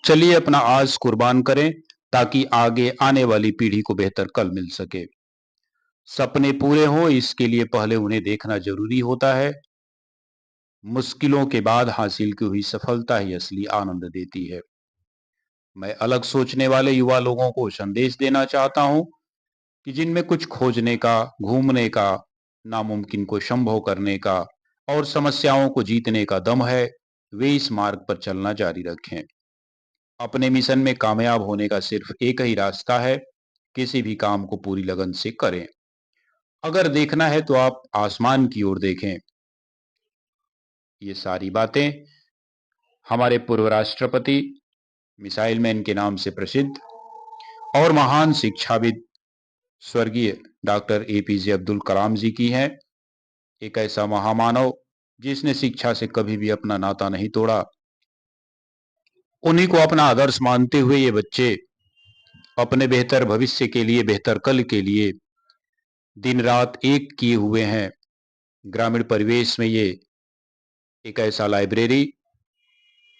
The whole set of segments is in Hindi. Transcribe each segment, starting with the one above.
चलिए अपना आज कुर्बान करें ताकि आगे आने वाली पीढ़ी को बेहतर कल मिल सके। सपने पूरे हों इसके लिए पहले उन्हें देखना जरूरी होता है। मुश्किलों के बाद हासिल की हुई सफलता ही असली आनंद देती है। मैं अलग सोचने वाले युवा लोगों को संदेश देना चाहता हूं कि जिनमें कुछ खोजने का, घूमने का, नामुमकिन को संभव करने का और समस्याओं को जीतने का दम है, वे इस मार्ग पर चलना जारी रखें। अपने मिशन में कामयाब होने का सिर्फ एक ही रास्ता है, किसी भी काम को पूरी लगन से करें। अगर देखना है तो आप आसमान की ओर देखें। ये सारी बातें हमारे पूर्व राष्ट्रपति, मिसाइल मैन के नाम से प्रसिद्ध और महान शिक्षाविद स्वर्गीय डॉक्टर एपीजे अब्दुल कलाम जी की हैं। एक ऐसा महामानव जिसने शिक्षा से कभी भी अपना नाता नहीं तोड़ा। उन्हीं को अपना आदर्श मानते हुए ये बच्चे अपने बेहतर भविष्य के लिए, बेहतर कल के लिए दिन रात एक किए हुए हैं। ग्रामीण परिवेश में ये एक ऐसा लाइब्रेरी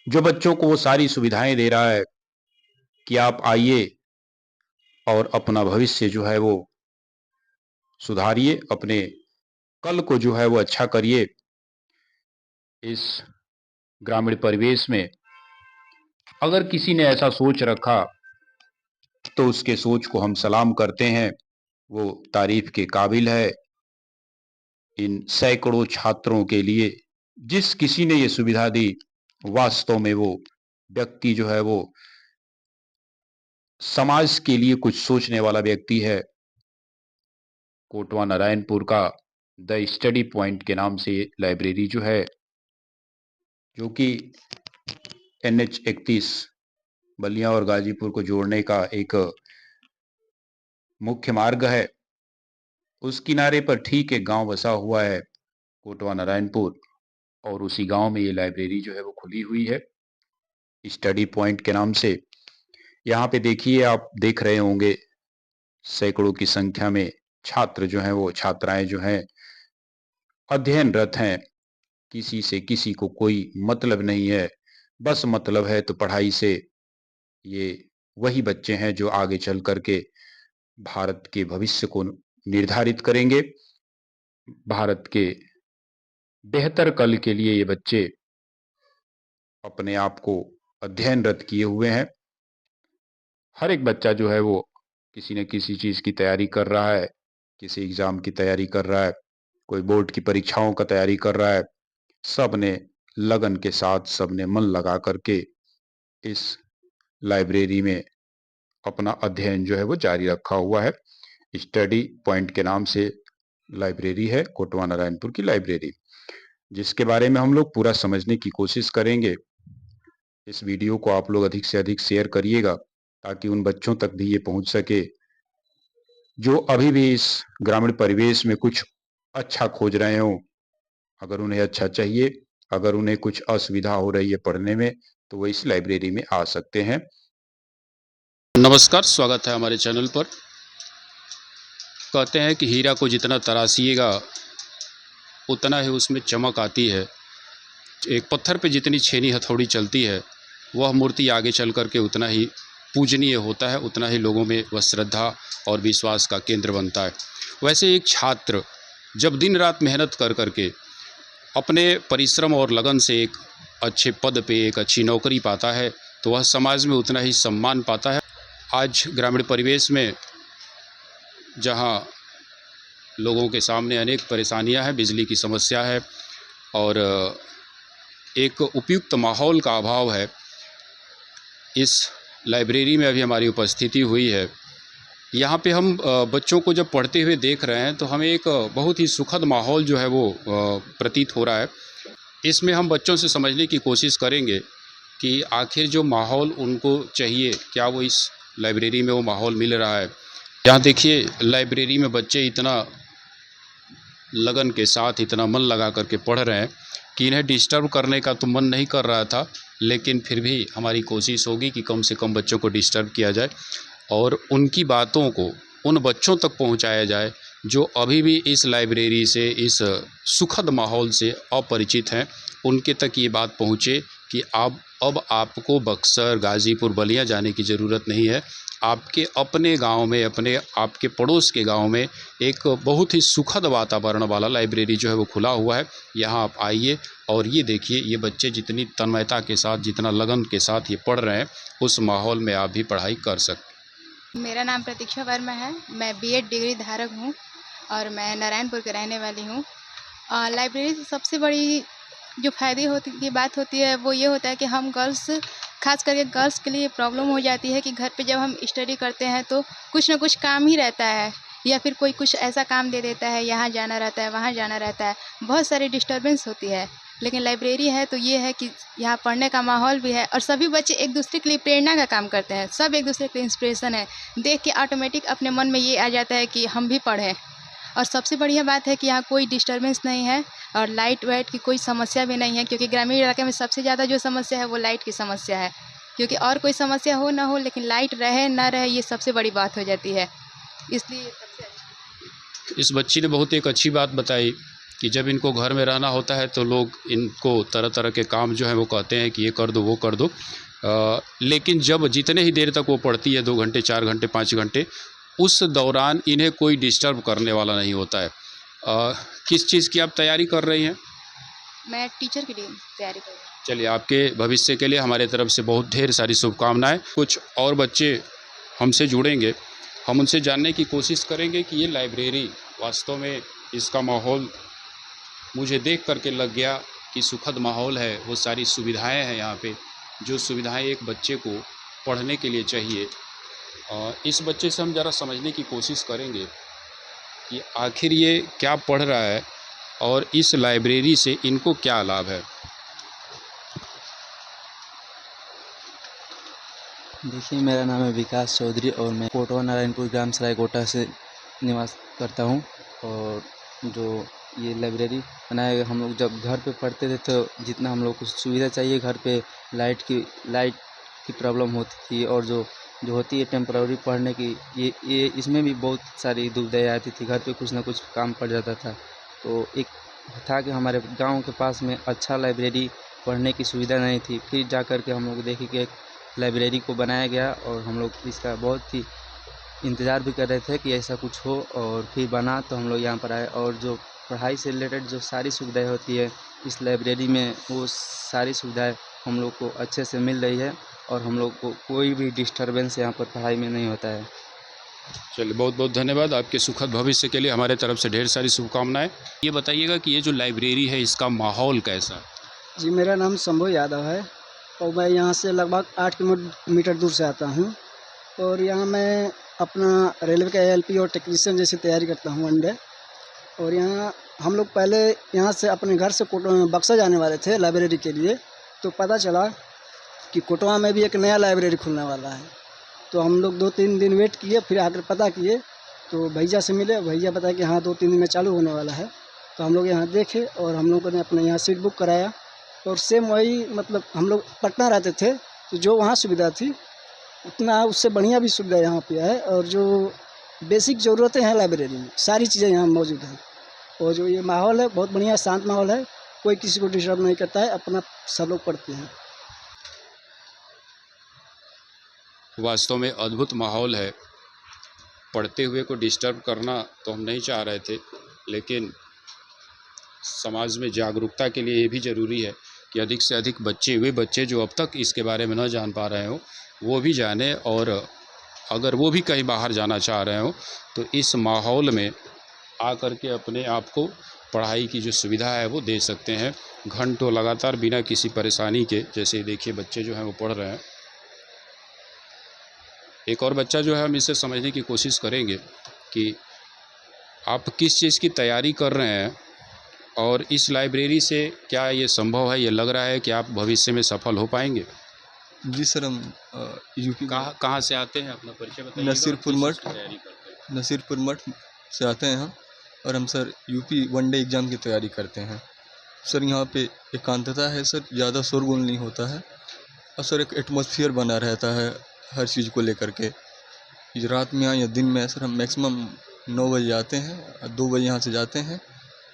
जो बच्चों को वो सारी सुविधाएं दे रहा है कि आप आइए और अपना भविष्य जो है वो सुधारिए, अपने कल को जो है वो अच्छा करिए। इस ग्रामीण परिवेश में अगर किसी ने ऐसा सोच रखा तो उसके सोच को हम सलाम करते हैं, वो तारीफ के काबिल है। इन सैकड़ों छात्रों के लिए जिस किसी ने ये सुविधा दी, वास्तव में वो व्यक्ति जो है वो समाज के लिए कुछ सोचने वाला व्यक्ति है। कोटवा नारायणपुर का द स्टडी पॉइंट के नाम से लाइब्रेरी जो है, जो कि NH 31 बलिया और गाजीपुर को जोड़ने का एक मुख्य मार्ग है, उस किनारे पर ठीक एक गांव बसा हुआ है, कोटवा नारायणपुर। और उसी गांव में ये लाइब्रेरी जो है वो खुली हुई है, स्टडी पॉइंट के नाम से। यहाँ पे देखिए, आप देख रहे होंगे सैकड़ों की संख्या में छात्र जो हैं, वो छात्राएं जो हैं अध्ययनरत हैं। किसी से किसी को कोई मतलब नहीं है, बस मतलब है तो पढ़ाई से। ये वही बच्चे हैं जो आगे चल करके भारत के भविष्य को निर्धारित करेंगे। भारत के बेहतर कल के लिए ये बच्चे अपने आप को अध्ययनरत किए हुए हैं। हर एक बच्चा जो है वो किसी न किसी चीज की तैयारी कर रहा है, किसी एग्जाम की तैयारी कर रहा है, कोई बोर्ड की परीक्षाओं का तैयारी कर रहा है। सब ने लगन के साथ, सब ने मन लगा करके इस लाइब्रेरी में अपना अध्ययन जो है वो जारी रखा हुआ है। स्टडी पॉइंट के नाम से लाइब्रेरी है, कोटवा नारायणपुर की लाइब्रेरी, जिसके बारे में हम लोग पूरा समझने की कोशिश करेंगे। इस वीडियो को आप लोग अधिक से अधिक शेयर करिएगा ताकि उन बच्चों तक भी ये पहुंच सके जो अभी भी इस ग्रामीण परिवेश में कुछ अच्छा खोज रहे हो। अगर उन्हें अच्छा चाहिए, अगर उन्हें कुछ असुविधा हो रही है पढ़ने में, तो वो इस लाइब्रेरी में आ सकते हैं। नमस्कार, स्वागत है हमारे चैनल पर। कहते हैं कि हीरा को जितना तराशिएगा उतना ही उसमें चमक आती है। एक पत्थर पे जितनी छेनी हथौड़ी चलती है, वह मूर्ति आगे चल कर के उतना ही पूजनीय होता है, उतना ही लोगों में वह श्रद्धा और विश्वास का केंद्र बनता है। वैसे एक छात्र जब दिन रात मेहनत कर कर के अपने परिश्रम और लगन से एक अच्छे पद पे, एक अच्छी नौकरी पाता है, तो वह समाज में उतना ही सम्मान पाता है। आज ग्रामीण परिवेश में जहाँ लोगों के सामने अनेक परेशानियां हैं, बिजली की समस्या है और एक उपयुक्त माहौल का अभाव है, इस लाइब्रेरी में अभी हमारी उपस्थिति हुई है। यहाँ पे हम बच्चों को जब पढ़ते हुए देख रहे हैं तो हमें एक बहुत ही सुखद माहौल जो है वो प्रतीत हो रहा है। इसमें हम बच्चों से समझने की कोशिश करेंगे कि आखिर जो माहौल उनको चाहिए, क्या वो इस लाइब्रेरी में वो माहौल मिल रहा है। यहाँ देखिए, लाइब्रेरी में बच्चे इतना लगन के साथ, इतना मन लगा करके पढ़ रहे हैं कि इन्हें डिस्टर्ब करने का तो मन नहीं कर रहा था, लेकिन फिर भी हमारी कोशिश होगी कि कम से कम बच्चों को डिस्टर्ब किया जाए और उनकी बातों को उन बच्चों तक पहुंचाया जाए जो अभी भी इस लाइब्रेरी से, इस सुखद माहौल से अपरिचित हैं। उनके तक ये बात पहुँचे कि आप अब आपको बक्सर, गाज़ीपुर, बलिया जाने की ज़रूरत नहीं है। आपके अपने गांव में, अपने आपके पड़ोस के गांव में एक बहुत ही सुखद वातावरण वाला लाइब्रेरी जो है वो खुला हुआ है। यहाँ आप आइए और ये देखिए, ये बच्चे जितनी तन्मयता के साथ, जितना लगन के साथ ये पढ़ रहे हैं, उस माहौल में आप भी पढ़ाई कर सकते। मेरा नाम प्रतीक्षा वर्मा है। मैं बीएड डिग्री धारक हूँ और मैं नारायणपुर की रहने वाली हूँ। लाइब्रेरी से सबसे बड़ी जो फ़ायदे होती की बात होती है वो ये होता है कि हम गर्ल्स, खास करके गर्ल्स के लिए प्रॉब्लम हो जाती है कि घर पे जब हम स्टडी करते हैं तो कुछ ना कुछ काम ही रहता है, या फिर कोई कुछ ऐसा काम दे देता है, यहाँ जाना रहता है, वहाँ जाना रहता है, बहुत सारी डिस्टर्बेंस होती है। लेकिन लाइब्रेरी है तो ये है कि यहाँ पढ़ने का माहौल भी है और सभी बच्चे एक दूसरे के लिए प्रेरणा का काम करते हैं। सब एक दूसरे के लिए इंस्पिरेशन है, देख के ऑटोमेटिक अपने मन में ये आ जाता है कि हम भी पढ़ें। और सबसे बढ़िया बात है कि यहाँ कोई डिस्टर्बेंस नहीं है और लाइट वाइट की कोई समस्या भी नहीं है, क्योंकि ग्रामीण इलाके में सबसे ज़्यादा जो समस्या है वो लाइट की समस्या है। क्योंकि और कोई समस्या हो ना हो, लेकिन लाइट रहे ना रहे ये सबसे बड़ी बात हो जाती है, इसलिए ये सबसे अच्छा। इस बच्ची ने बहुत एक अच्छी बात बताई कि जब इनको घर में रहना होता है तो लोग इनको तरह तरह के काम जो है वो कहते हैं कि ये कर दो, वो कर दो। लेकिन जब जितने ही देर तक वो पढ़ती है, 2 घंटे, 4 घंटे, 5 घंटे, उस दौरान इन्हें कोई डिस्टर्ब करने वाला नहीं होता है। किस चीज़ की आप तैयारी कर रही हैं? मैं टीचर की तैयारी कर रही हूँ। चलिए, आपके भविष्य के लिए हमारे तरफ से बहुत ढेर सारी शुभकामनाएं। कुछ और बच्चे हमसे जुड़ेंगे, हम उनसे जानने की कोशिश करेंगे कि ये लाइब्रेरी वास्तव में, इसका माहौल मुझे देख करके लग गया कि सुखद माहौल है। वो सारी सुविधाएं हैं यहाँ पे, जो सुविधाएं एक बच्चे को पढ़ने के लिए चाहिए। इस बच्चे से हम ज़रा समझने की कोशिश करेंगे कि आखिर ये क्या पढ़ रहा है और इस लाइब्रेरी से इनको क्या लाभ है। देखिए, मेरा नाम है विकास चौधरी और मैं कोटवा नारायणपुर ग्राम सरायकोटा से निवास करता हूँ। और जो ये लाइब्रेरी बनाया गया, हम लोग जब घर पे पढ़ते थे तो जितना हम लोग को सुविधा चाहिए घर पे, लाइट की प्रॉब्लम होती थी और जो होती है टेम्पररी पढ़ने की, ये इसमें भी बहुत सारी दुविधाएँ आती थी। घर पे कुछ ना कुछ काम पड़ जाता था, तो एक था कि हमारे गाँव के पास में अच्छा लाइब्रेरी पढ़ने की सुविधा नहीं थी। फिर जा कर के हम लोग देखे कि एक लाइब्रेरी को बनाया गया और हम लोग इसका बहुत ही इंतज़ार भी कर रहे थे कि ऐसा कुछ हो, और फिर बना तो हम लोग यहाँ पर आए। और जो पढ़ाई से रिलेटेड जो सारी सुविधाएं होती है इस लाइब्रेरी में, वो सारी सुविधाएं हम लोग को अच्छे से मिल रही है और हम लोग को कोई भी डिस्टर्बेंस यहाँ पर पढ़ाई में नहीं होता है। चलिए, बहुत बहुत धन्यवाद। आपके सुखद भविष्य के लिए हमारे तरफ से ढेर सारी शुभकामनाएं। ये बताइएगा कि ये जो लाइब्रेरी है इसका माहौल कैसा है? जी, मेरा नाम शंभू यादव है और मैं यहाँ से लगभग 8 किलोमीटर दूर से आता हूँ। और यहाँ मैं अपना रेलवे का एएलपी और टेक्नीशियन जैसी तैयारी करता हूँ वन डे। और यहाँ हम लोग पहले यहाँ से अपने घर से बक्सर जाने वाले थे लाइब्रेरी के लिए, तो पता चला कि कोटवा में भी एक नया लाइब्रेरी खुलने वाला है। तो हम लोग 2-3 दिन वेट किए, फिर आकर पता किए तो भैया से मिले। भैया बताया कि हाँ 2-3 दिन में चालू होने वाला है। तो हम लोग यहाँ देखे और हम लोगों ने अपने यहाँ सीट बुक कराया और सेम वही, मतलब हम लोग पटना रहते थे तो जो वहाँ सुविधा थी उतना उससे बढ़िया भी सुविधा यहाँ पे है। और जो बेसिक ज़रूरतें हैं लाइब्रेरी में सारी चीज़ें यहाँ मौजूद हैं। और जो ये माहौल है बहुत बढ़िया, शांत माहौल है, कोई किसी को डिस्टर्ब नहीं करता है, अपना सब लोग पढ़ते हैं। वास्तव में अद्भुत माहौल है। पढ़ते हुए को डिस्टर्ब करना तो हम नहीं चाह रहे थे, लेकिन समाज में जागरूकता के लिए ये भी ज़रूरी है कि अधिक से अधिक बच्चे, वे बच्चे जो अब तक इसके बारे में न जान पा रहे हों, वो भी जानें। और अगर वो भी कहीं बाहर जाना चाह रहे हों तो इस माहौल में आकर के अपने आप को पढ़ाई की जो सुविधा है वो दे सकते हैं, घंटों लगातार बिना किसी परेशानी के। जैसे देखिए, बच्चे जो हैं वो पढ़ रहे हैं। एक और बच्चा जो है, हम इसे समझने की कोशिश करेंगे कि आप किस चीज़ की तैयारी कर रहे हैं और इस लाइब्रेरी से क्या ये संभव है, ये लग रहा है कि आप भविष्य में सफल हो पाएंगे? जी सर, हम यूपी कहाँ से आते हैं, अपना परिचय बताइएगा। नसीरपुर किस मठ चीज़ की तैयारी करते हैं? नसीरपुर मठ से आते हैं हम, और हम sir UP one day exam की तैयारी करते हैं। सर यहाँ पे एकांतता है सर, ज़्यादा शोरगुल नहीं होता है और सर एक एटमॉस्फेयर बना रहता है हर चीज़ को लेकर के। रात में या दिन में सर हम मैक्सिमम 9 बजे आते हैं, 2 बजे यहाँ से जाते हैं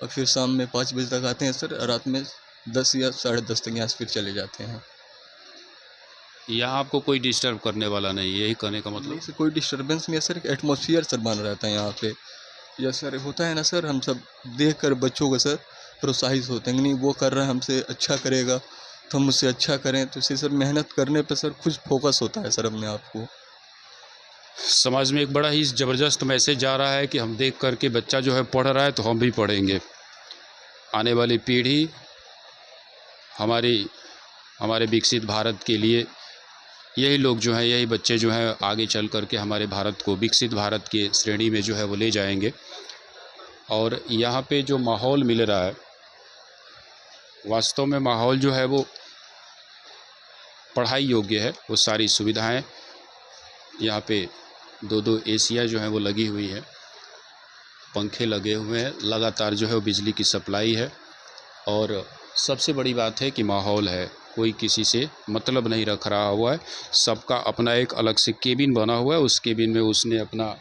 और फिर शाम में 5 बजे तक आते हैं सर। रात में 10 या 10:30 तक यहाँ से फिर चले जाते हैं। यहाँ आपको कोई डिस्टर्ब करने वाला नहीं, यही कहने का मतलब। नहीं सर, कोई डिस्टर्बेंस नहीं है सर, एक एटमॉस्फेयर सर बना रहता है यहाँ पे। या सर होता है ना सर, हम सब देख कर बच्चों को सर प्रोत्साहित होते हैं कि नहीं वो कर रहा है हमसे अच्छा करेगा तो हम उससे अच्छा करें, तो इससे सर मेहनत करने पे सर खुद फोकस होता है सर अपने आप को। समाज में एक बड़ा ही ज़बरदस्त मैसेज जा रहा है कि हम देख करके बच्चा जो है पढ़ रहा है तो हम भी पढ़ेंगे। आने वाली पीढ़ी हमारे विकसित भारत के लिए यही लोग जो हैं, यही बच्चे जो हैं आगे चल कर के हमारे भारत को विकसित भारत के श्रेणी में जो है वो ले जाएंगे। और यहाँ पे जो माहौल मिल रहा है, वास्तव में माहौल जो है वो पढ़ाई योग्य है। वो सारी सुविधाएं यहाँ पे 2-2 एसियाँ जो हैं वो लगी हुई है, पंखे लगे हुए हैं, लगातार जो है वो बिजली की सप्लाई है। और सबसे बड़ी बात है कि माहौल है, कोई किसी से मतलब नहीं रख रहा हुआ है, सबका अपना एक अलग से केबिन बना हुआ है। उस केबिन में उसने अपना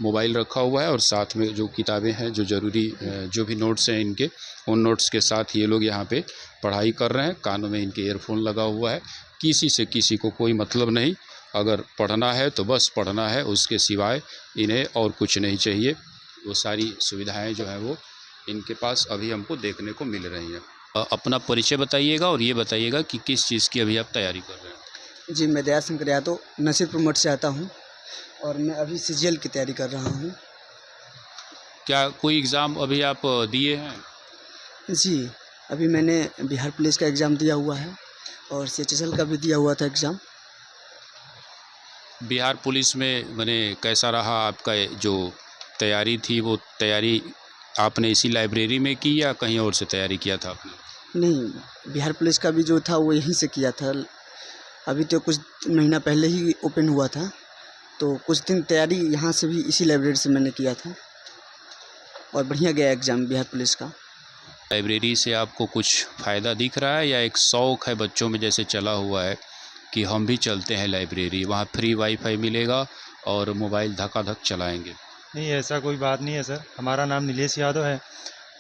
मोबाइल रखा हुआ है और साथ में जो किताबें हैं, जो ज़रूरी जो भी नोट्स हैं इनके, उन नोट्स के साथ ये लोग यहाँ पे पढ़ाई कर रहे हैं। कानों में इनके ईयरफोन लगा हुआ है, किसी से किसी को कोई मतलब नहीं। अगर पढ़ना है तो बस पढ़ना है, उसके सिवाय इन्हें और कुछ नहीं चाहिए। वो सारी सुविधाएं जो हैं वो इनके पास अभी हमको देखने को मिल रही हैं। अपना परिचय बताइएगा और ये बताइएगा कि किस चीज़ की अभी आप तैयारी कर रहे हैं। जी, मैं दया शंकर यादव नसीरपुर मठ से आता हूँ और मैं अभी सीजीएल की तैयारी कर रहा हूँ। क्या कोई एग्ज़ाम अभी आप दिए हैं? जी, अभी मैंने बिहार पुलिस का एग्ज़ाम दिया हुआ है और सीएचएसएल का भी दिया हुआ था एग्ज़ाम। बिहार पुलिस में मैंने कैसा रहा आपका जो तैयारी थी, वो तैयारी आपने इसी लाइब्रेरी में की या कहीं और से तैयारी किया था आपने? नहीं, बिहार पुलिस का भी जो था वो यहीं से किया था। अभी तो कुछ महीना पहले ही ओपन हुआ था, तो कुछ दिन तैयारी यहाँ से भी इसी लाइब्रेरी से मैंने किया था और बढ़िया गया एग्ज़ाम बिहार पुलिस का। लाइब्रेरी से आपको कुछ फ़ायदा दिख रहा है या एक शौक़ है बच्चों में जैसे चला हुआ है कि हम भी चलते हैं लाइब्रेरी, वहाँ फ्री वाईफाई मिलेगा और मोबाइल धकाधक चलाएँगे? नहीं, ऐसा कोई बात नहीं है सर। हमारा नाम नीलेश यादव है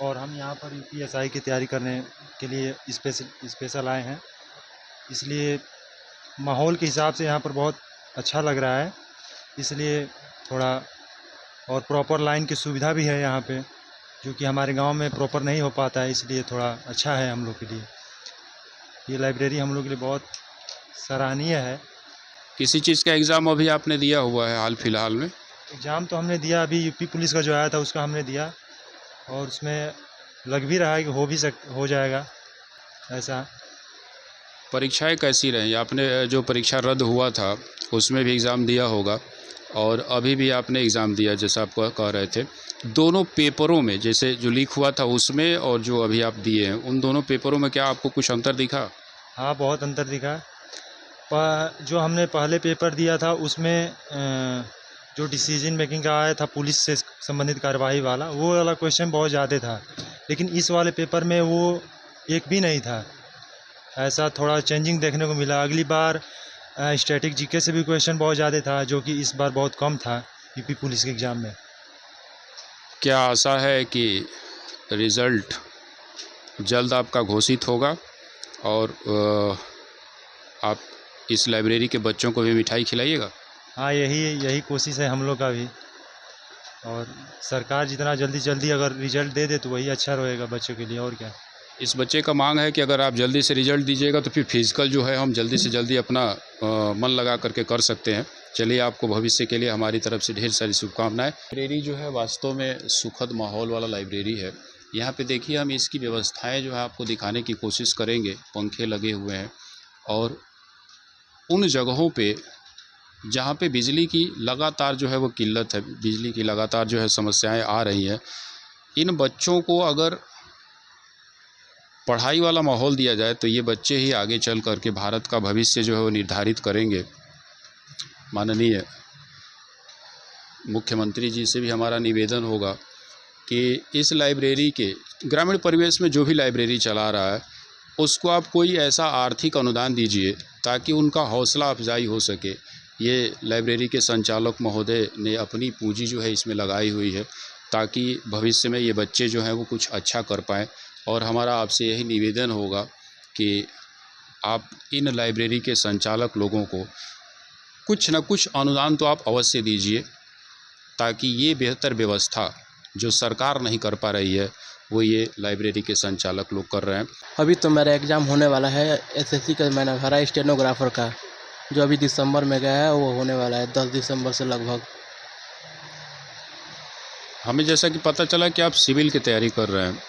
और हम यहाँ पर यूपीएसआई की तैयारी करने के लिए स्पेशल आए हैं। इसलिए माहौल के हिसाब से यहाँ पर बहुत अच्छा लग रहा है, इसलिए थोड़ा और प्रॉपर लाइन की सुविधा भी है यहाँ पे, जो कि हमारे गांव में प्रॉपर नहीं हो पाता है, इसलिए थोड़ा अच्छा है हम लोग के लिए। ये लाइब्रेरी हम लोग के लिए बहुत सराहनीय है। किसी चीज़ का एग्ज़ाम अभी आपने दिया हुआ है हाल फिलहाल में? एग्ज़ाम तो हमने दिया, अभी यूपी पुलिस का जो आया था उसका हमने दिया और उसमें लग भी रहा है कि हो जाएगा ऐसा। परीक्षाएं कैसी रहीं? आपने जो परीक्षा रद्द हुआ था उसमें भी एग्ज़ाम दिया होगा और अभी भी आपने एग्ज़ाम दिया जैसा आप कह रहे थे। दोनों पेपरों में जैसे जो लीक हुआ था उसमें और जो अभी आप दिए हैं, उन दोनों पेपरों में क्या आपको कुछ अंतर दिखा? हाँ, बहुत अंतर दिखा। जो हमने पहले पेपर दिया था उसमें जो डिसीजन मेकिंग का आया था पुलिस से संबंधित कार्यवाही वाला, वो वाला क्वेश्चन बहुत ज़्यादा था, लेकिन इस वाले पेपर में वो एक भी नहीं था। ऐसा थोड़ा चेंजिंग देखने को मिला। अगली बार स्टैटिक जीके से भी क्वेश्चन बहुत ज़्यादा था, जो कि इस बार बहुत कम था यूपी पुलिस के एग्ज़ाम में। क्या आशा है कि रिज़ल्ट जल्द आपका घोषित होगा और आप इस लाइब्रेरी के बच्चों को भी मिठाई खिलाइएगा? हाँ, यही कोशिश है हम लोग का भी, और सरकार जितना जल्दी अगर रिज़ल्ट दे दे तो वही अच्छा रहेगा बच्चों के लिए, और क्या। इस बच्चे का मांग है कि अगर आप जल्दी से रिज़ल्ट दीजिएगा तो फिर फिज़िकल जो है हम जल्दी से जल्दी अपना मन लगा करके कर सकते हैं। चलिए, आपको भविष्य के लिए हमारी तरफ से ढेर सारी शुभकामनाएं। लाइब्रेरी जो है वास्तव में सुखद माहौल वाला लाइब्रेरी है। यहाँ पे देखिए, हम इसकी व्यवस्थाएं जो है आपको दिखाने की कोशिश करेंगे। पंखे लगे हुए हैं और उन जगहों पे जहाँ पे बिजली की लगातार जो है वो किल्लत है, बिजली की लगातार जो है समस्याएं आ रही हैं, इन बच्चों को अगर पढ़ाई वाला माहौल दिया जाए तो ये बच्चे ही आगे चल कर के भारत का भविष्य जो है वो निर्धारित करेंगे। माननीय मुख्यमंत्री जी से भी हमारा निवेदन होगा कि इस लाइब्रेरी के ग्रामीण परिवेश में जो भी लाइब्रेरी चला रहा है उसको आप कोई ऐसा आर्थिक अनुदान दीजिए ताकि उनका हौसला अफजाई हो सके। ये लाइब्रेरी के संचालक महोदय ने अपनी पूंजी जो है इसमें लगाई हुई है ताकि भविष्य में ये बच्चे जो हैं वो कुछ अच्छा कर पाएँ। और हमारा आपसे यही निवेदन होगा कि आप इन लाइब्रेरी के संचालक लोगों को कुछ न कुछ अनुदान तो आप अवश्य दीजिए, ताकि ये बेहतर व्यवस्था जो सरकार नहीं कर पा रही है वो ये लाइब्रेरी के संचालक लोग कर रहे हैं। अभी तो मेरा एग्ज़ाम होने वाला है एसएससी का, मैंने भरा स्टेनोग्राफर का, जो अभी दिसंबर में गया है, वो होने वाला है 10 दिसंबर से लगभग। हमें जैसा कि पता चला कि आप सिविल की तैयारी कर रहे हैं,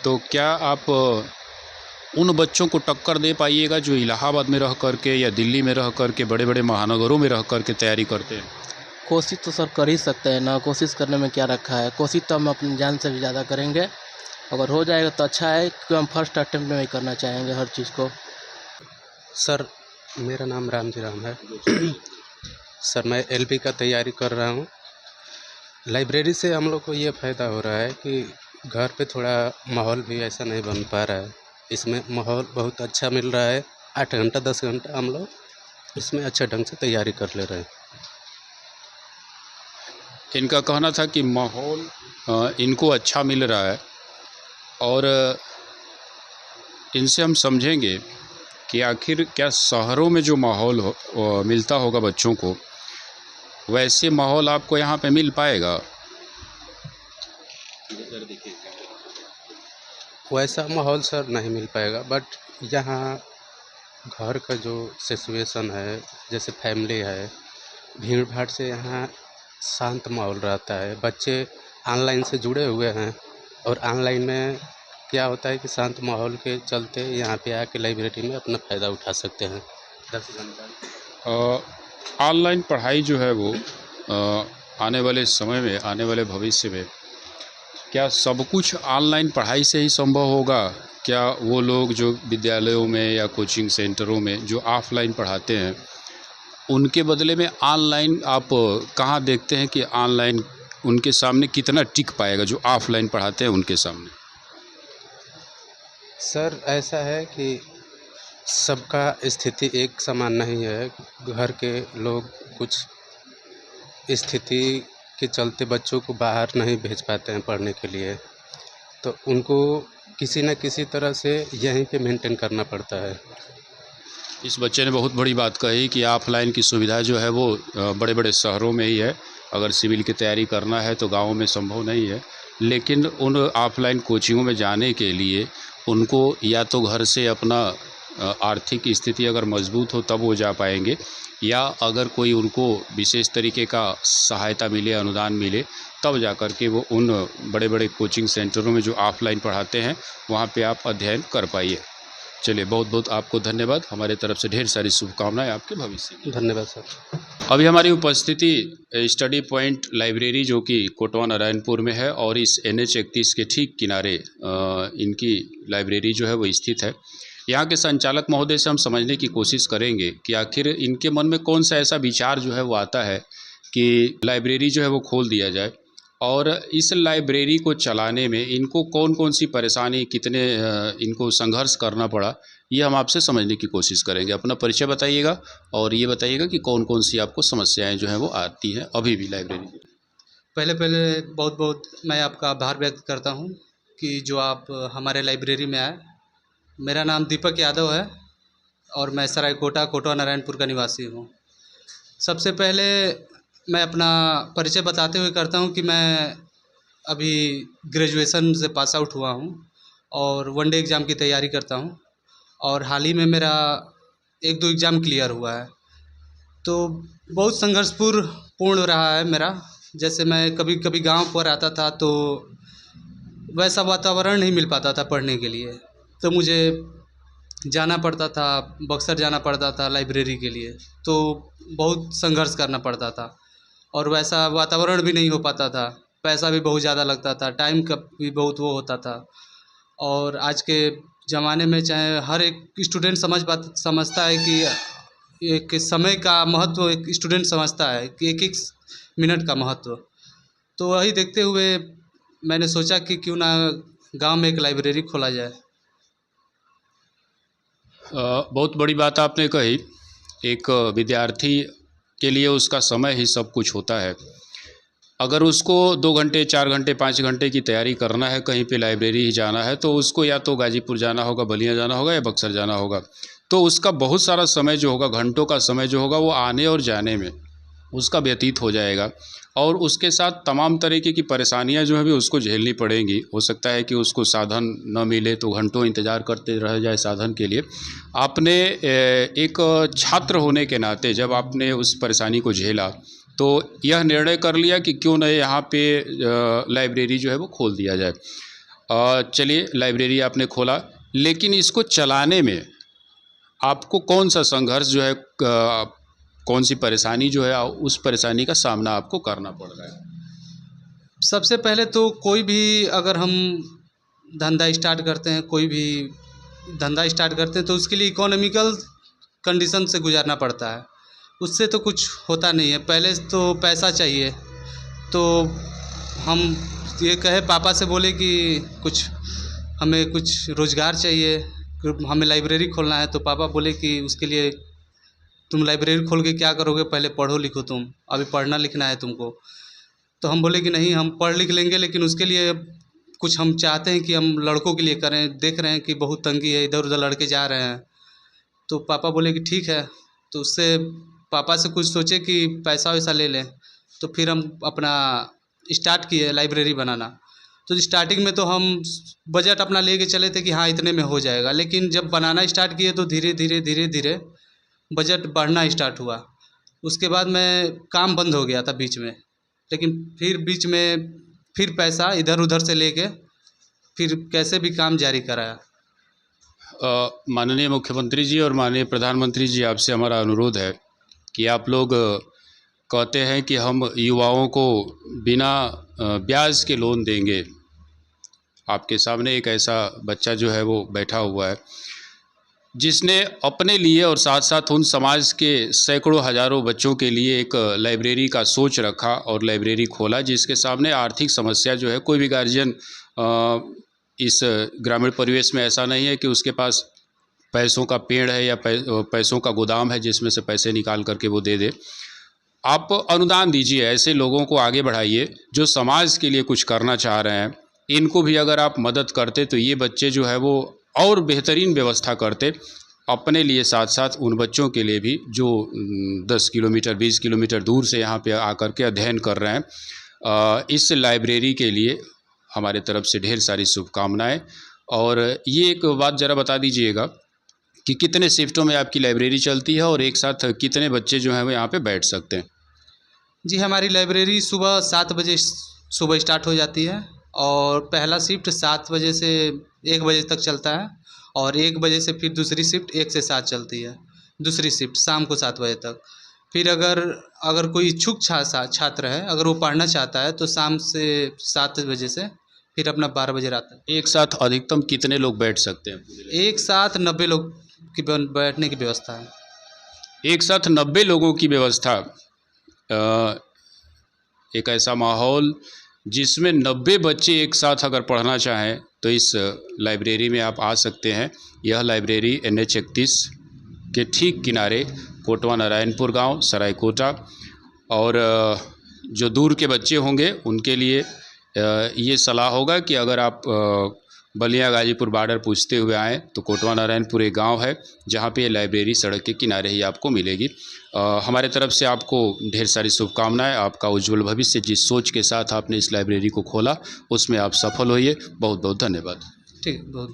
तो क्या आप उन बच्चों को टक्कर दे पाइएगा जो इलाहाबाद में रह करके या दिल्ली में रह करके बड़े बड़े महानगरों में रह करके तैयारी करते हैं? कोशिश तो सर कर ही सकते हैं ना, कोशिश करने में क्या रखा है। कोशिश तो हम अपनी जान से भी ज़्यादा करेंगे, अगर हो जाएगा तो अच्छा है, क्योंकि हम फर्स्ट अटेम्प्ट में ही करना चाहेंगे हर चीज़ को। सर मेरा नाम रामजी राम है। सर मैं एलपी का तैयारी कर रहा हूँ। लाइब्रेरी से हम लोग को ये फ़ायदा हो रहा है कि घर पे थोड़ा माहौल भी ऐसा नहीं बन पा रहा है, इसमें माहौल बहुत अच्छा मिल रहा है। 8 घंटा 10 घंटा हम लोग इसमें अच्छे ढंग से तैयारी कर ले रहे हैं। इनका कहना था कि माहौल इनको अच्छा मिल रहा है, और इनसे हम समझेंगे कि आखिर क्या शहरों में जो माहौल मिलता होगा बच्चों को, वैसे माहौल आपको यहाँ पे मिल पाएगा? वैसा माहौल सर नहीं मिल पाएगा, बट यहाँ घर का जो सिचुएशन है, जैसे फैमिली है, भीड़ भाड़ से यहाँ शांत माहौल रहता है। बच्चे ऑनलाइन से जुड़े हुए हैं, और ऑनलाइन में क्या होता है कि शांत माहौल के चलते यहाँ पे आके लाइब्रेरी में अपना फ़ायदा उठा सकते हैं। 10 घंटा ऑनलाइन पढ़ाई जो है वो आने वाले समय में, आने वाले भविष्य में क्या सब कुछ ऑनलाइन पढ़ाई से ही संभव होगा? क्या वो लोग जो विद्यालयों में या कोचिंग सेंटरों में जो ऑफलाइन पढ़ाते हैं, उनके बदले में ऑनलाइन आप कहाँ देखते हैं कि ऑनलाइन उनके सामने कितना टिक पाएगा जो ऑफलाइन पढ़ाते हैं उनके सामने? सर ऐसा है कि सबका स्थिति एक समान नहीं है। घर के लोग कुछ स्थिति के चलते बच्चों को बाहर नहीं भेज पाते हैं पढ़ने के लिए, तो उनको किसी न किसी तरह से यहीं पे मेंटेन करना पड़ता है। इस बच्चे ने बहुत बड़ी बात कही कि ऑफलाइन की सुविधा जो है वो बड़े बड़े शहरों में ही है, अगर सिविल की तैयारी करना है तो गाँव में संभव नहीं है। लेकिन उन ऑफलाइन कोचिंगों में जाने के लिए उनको या तो घर से अपना आर्थिक स्थिति अगर मजबूत हो तब वो जा पाएंगे, या अगर कोई उनको विशेष तरीके का सहायता मिले, अनुदान मिले, तब जा कर के वो उन बड़े बड़े कोचिंग सेंटरों में जो ऑफलाइन पढ़ाते हैं वहाँ पे आप अध्ययन कर पाइए। चलिए, बहुत बहुत आपको धन्यवाद। हमारे तरफ से ढेर सारी शुभकामनाएं आपके भविष्य में। धन्यवाद सर। अभी हमारी उपस्थिति स्टडी पॉइंट लाइब्रेरी जो कि कोटवा नारायणपुर में है, और इस NH 31 के ठीक किनारे इनकी लाइब्रेरी जो है वो स्थित है। यहाँ के संचालक महोदय से हम समझने की कोशिश करेंगे कि आखिर इनके मन में कौन सा ऐसा विचार जो है वो आता है कि लाइब्रेरी जो है वो खोल दिया जाए, और इस लाइब्रेरी को चलाने में इनको कौन कौन सी परेशानी, कितने इनको संघर्ष करना पड़ा, ये हम आपसे समझने की कोशिश करेंगे। अपना परिचय बताइएगा और ये बताइएगा कि कौन कौन सी आपको समस्याएं जो हैं वो आती हैं अभी भी लाइब्रेरी में। पहले बहुत बहुत मैं आपका आभार व्यक्त करता हूं कि जो आप हमारे लाइब्रेरी में आए। मेरा नाम दीपक यादव है और मैं सरायकोटा कोटवा नारायणपुर का निवासी हूं। सबसे पहले मैं अपना परिचय बताते हुए करता हूं कि मैं अभी ग्रेजुएशन से पास आउट हुआ हूं और वनडे एग्ज़ाम की तैयारी करता हूं, और हाल ही में मेरा 1-2 एग्ज़ाम क्लियर हुआ है। तो बहुत संघर्षपूर्ण रहा है मेरा। जैसे मैं कभी कभी गांव पर आता था तो वैसा वातावरण नहीं मिल पाता था पढ़ने के लिए, तो मुझे जाना पड़ता था, बक्सर जाना पड़ता था लाइब्रेरी के लिए, तो बहुत संघर्ष करना पड़ता था और वैसा वातावरण भी नहीं हो पाता था। पैसा भी बहुत ज़्यादा लगता था, टाइम का भी बहुत वो होता था। और आज के ज़माने में चाहे हर एक स्टूडेंट समझता है कि एक समय का महत्व एक स्टूडेंट समझता है कि एक एक मिनट का महत्व। तो वही देखते हुए मैंने सोचा कि क्यों ना गांव में एक लाइब्रेरी खोला जाए। बहुत बड़ी बात आपने कही। एक विद्यार्थी के लिए उसका समय ही सब कुछ होता है। अगर उसको 2 घंटे 4 घंटे 5 घंटे की तैयारी करना है, कहीं पे लाइब्रेरी ही जाना है, तो उसको या तो गाजीपुर जाना होगा, बलिया जाना होगा, या बक्सर जाना होगा। तो उसका बहुत सारा समय जो होगा, घंटों का समय जो होगा वो आने और जाने में उसका व्यतीत हो जाएगा और उसके साथ तमाम तरीके की परेशानियां जो है भी उसको झेलनी पड़ेंगी। हो सकता है कि उसको साधन न मिले तो घंटों इंतज़ार करते रह जाए साधन के लिए। आपने एक छात्र होने के नाते जब आपने उस परेशानी को झेला तो यह निर्णय कर लिया कि क्यों न यहाँ पे लाइब्रेरी जो है वो खोल दिया जाए। चलिए, लाइब्रेरी आपने खोला, लेकिन इसको चलाने में आपको कौन सा संघर्ष जो है, कौन सी परेशानी जो है, उस परेशानी का सामना आपको करना पड़ रहा है? सबसे पहले तो कोई भी अगर हम धंधा स्टार्ट करते हैं, कोई भी धंधा स्टार्ट करते हैं तो उसके लिए इकोनॉमिकल कंडीशन से गुजारना पड़ता है। उससे तो कुछ होता नहीं है। पहले तो पैसा चाहिए। तो हम ये कहे, पापा से बोले कि हमें कुछ रोज़गार चाहिए, हमें लाइब्रेरी खोलना है। तो पापा बोले कि उसके लिए तुम लाइब्रेरी खोल के क्या करोगे, पहले पढ़ो लिखो, तुम अभी पढ़ना लिखना है तुमको। तो हम बोले कि नहीं, हम पढ़ लिख लेंगे, लेकिन उसके लिए कुछ हम चाहते हैं कि हम लड़कों के लिए करें। देख रहे हैं कि बहुत तंगी है, इधर उधर लड़के जा रहे हैं। तो पापा बोले कि ठीक है। तो उससे पापा से कुछ सोचे कि पैसा वैसा ले लें। तो फिर हम अपना स्टार्ट किए लाइब्रेरी बनाना। तो स्टार्टिंग में तो हम बजट अपना लेके चले थे कि हाँ इतने में हो जाएगा, लेकिन जब बनाना स्टार्ट किए तो धीरे धीरे बजट बढ़ना स्टार्ट हुआ। उसके बाद मैं काम बंद हो गया था बीच में, लेकिन फिर बीच में फिर पैसा इधर उधर से लेके फिर कैसे भी काम जारी कराया। माननीय मुख्यमंत्री जी और माननीय प्रधानमंत्री जी, आपसे हमारा अनुरोध है कि आप लोग कहते हैं कि हम युवाओं को बिना ब्याज के लोन देंगे। आपके सामने एक ऐसा बच्चा जो है वो बैठा हुआ है जिसने अपने लिए और साथ साथ उन समाज के सैकड़ों हज़ारों बच्चों के लिए एक लाइब्रेरी का सोच रखा और लाइब्रेरी खोला, जिसके सामने आर्थिक समस्या जो है, कोई भी गार्जियन इस ग्रामीण परिवेश में ऐसा नहीं है कि उसके पास पैसों का पेड़ है या पैसों का गोदाम है जिसमें से पैसे निकाल करके वो दे दे। आप अनुदान दीजिए, ऐसे लोगों को आगे बढ़ाइए जो समाज के लिए कुछ करना चाह रहे हैं। इनको भी अगर आप मदद करते तो ये बच्चे जो है वो और बेहतरीन व्यवस्था करते अपने लिए, साथ साथ उन बच्चों के लिए भी जो 10 किलोमीटर 20 किलोमीटर दूर से यहाँ पे आकर के अध्ययन कर रहे हैं। इस लाइब्रेरी के लिए हमारे तरफ से ढेर सारी शुभकामनाएं। और ये एक बात ज़रा बता दीजिएगा कि कितने शिफ्टों में आपकी लाइब्रेरी चलती है और एक साथ कितने बच्चे जो हैं वो यहाँ पे बैठ सकते हैं? जी, हमारी लाइब्रेरी सुबह 7 बजे सुबह स्टार्ट हो जाती है और पहला शिफ्ट 7 बजे से 1 बजे तक चलता है और 1 बजे से फिर दूसरी शिफ्ट 1 से 7 चलती है। दूसरी शिफ्ट शाम को 7 बजे तक। फिर अगर कोई इच्छुक छात्र है, अगर वो पढ़ना चाहता है तो शाम से 7 बजे से फिर अपना 12 बजे रात तक। एक साथ अधिकतम कितने लोग बैठ सकते हैं? एक साथ 90 लोग की बैठने की व्यवस्था है। एक साथ 90 लोगों की व्यवस्था। एक ऐसा माहौल जिसमें 90 बच्चे एक साथ अगर पढ़ना चाहें तो इस लाइब्रेरी में आप आ सकते हैं। यह लाइब्रेरी NH 31 के ठीक किनारे कोटवा नारायणपुर गांव, सरायकोटा। और जो दूर के बच्चे होंगे उनके लिए ये सलाह होगा कि अगर आप बलिया गाजीपुर बॉर्डर पूछते हुए आएँ तो कोटवा नारायणपुर एक गांव है जहां पे ये लाइब्रेरी सड़क के किनारे ही आपको मिलेगी। हमारे तरफ से आपको ढेर सारी शुभकामनाएं। आपका उज्जवल भविष्य, जिस सोच के साथ आपने इस लाइब्रेरी को खोला उसमें आप सफल होइए। बहुत बहुत धन्यवाद। ठीक, बहुत